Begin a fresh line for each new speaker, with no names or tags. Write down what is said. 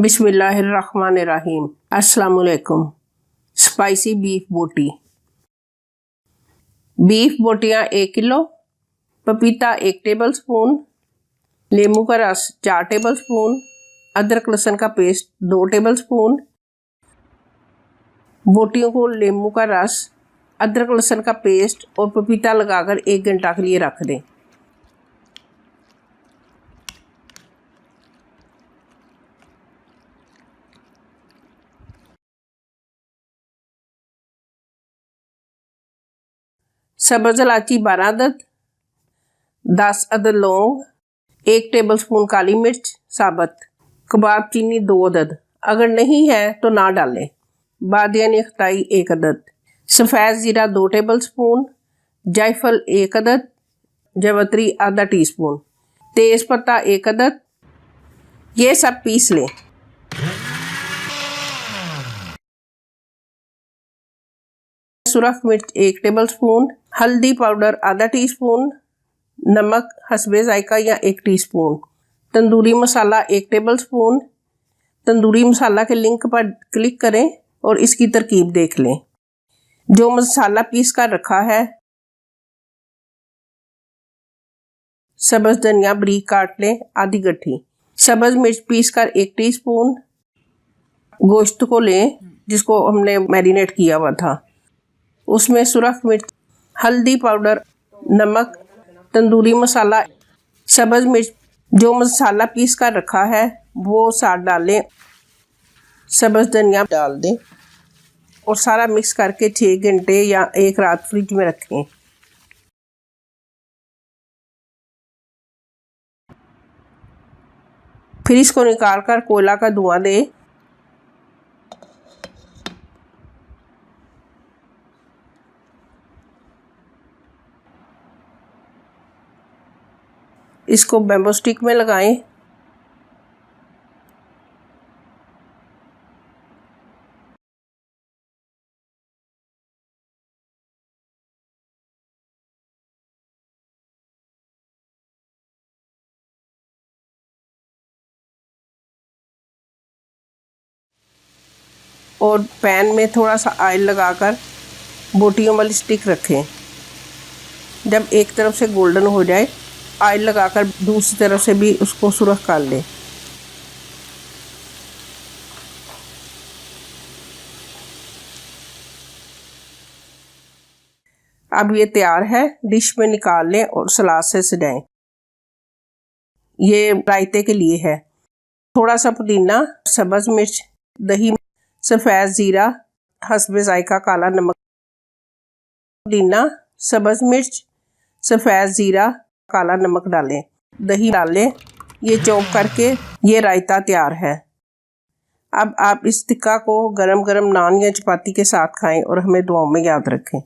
बिस्मिल्लाहिर्रहमानिर्रहीम। अस्सलाम वालेकुम। स्पाइसी बीफ बोटी। बीफ बोटियाँ 1 किलो, पपीता 1 टेबल स्पून, नींबू का रस 4 टेबल स्पून, अदरक लहसुन का पेस्ट 2 टेबल स्पून। बोटियों को नींबू का रस, अदरक लहसुन का पेस्ट और पपीता लगाकर 1 घंटा के लिए रख दें। सब्ज़ इलायची 12 अदद, 10 अदद लौंग, 1 टेबल स्पून काली मिर्च साबुत, कबाब चीनी 2 अदद, अगर नहीं है तो ना डालें। बादियानी खटाई 1 अदद, सफ़ेद ज़ीरा 2 टेबल स्पून, जायफल 1 अदद, जावित्री आधा टीस्पून, तेज़ पत्ता 1 अदद। ये सब पीस लें। सुरख मिर्च 1 टेबल स्पून, हल्दी पाउडर आधा टीस्पून, नमक हस्बे जायका या 1 teaspoon, tandoori masala 1 table spoon. Tandoori masala के लिंक पर क्लिक करें और इसकी तरकीब देख लें। जो मसाला पीस कर रखा है, सब्ज़ धनिया बारीक काट लें आधी गट्ठी, सब्ज़ मिर्च पीस कर 1 टीस्पून। गोश्त को लें जिसको हमने मैरिनेट किया हुआ था, उसमें सुरख मिर्च, हल्दी पाउडर, नमक, तंदूरी मसाला, सब्ज़ मिर्च, जो मसाला पीस कर रखा है वो साथ डालें। सब्ज़ धनिया डाल दें और सारा मिक्स करके 6 घंटे या 1 रात फ्रिज में रखें। फिर इसको निकाल कर कोयला का धुआं दें। इसको बैम्बू स्टिक में लगाएं। और पैन में थोड़ा सा ऑयल लगाकर बोटियों वाली स्टिक रखें। जब एक तरफ से गोल्डन हो जाए, ऑयल लगाकर दूसरी तरफ से भी उसको सुरख कर लें। अब ये तैयार है, डिश में निकाल लें और सलाद से सजाएं। ये रायते के लिए है। थोड़ा सा पुदीना, सब्ज़ मिर्च, दही, सफ़ेद ज़ीरा, हस्बे जायका काला नमक। पुदीना, सब्ज़ मिर्च, सफ़ेद ज़ीरा, काला नमक डालें, दही डालें। ये चॉप करके ये रायता तैयार है। अब आप इस टिक्का को गरम गरम नान या चपाती के साथ खाएं और हमें दुआओं में याद रखें।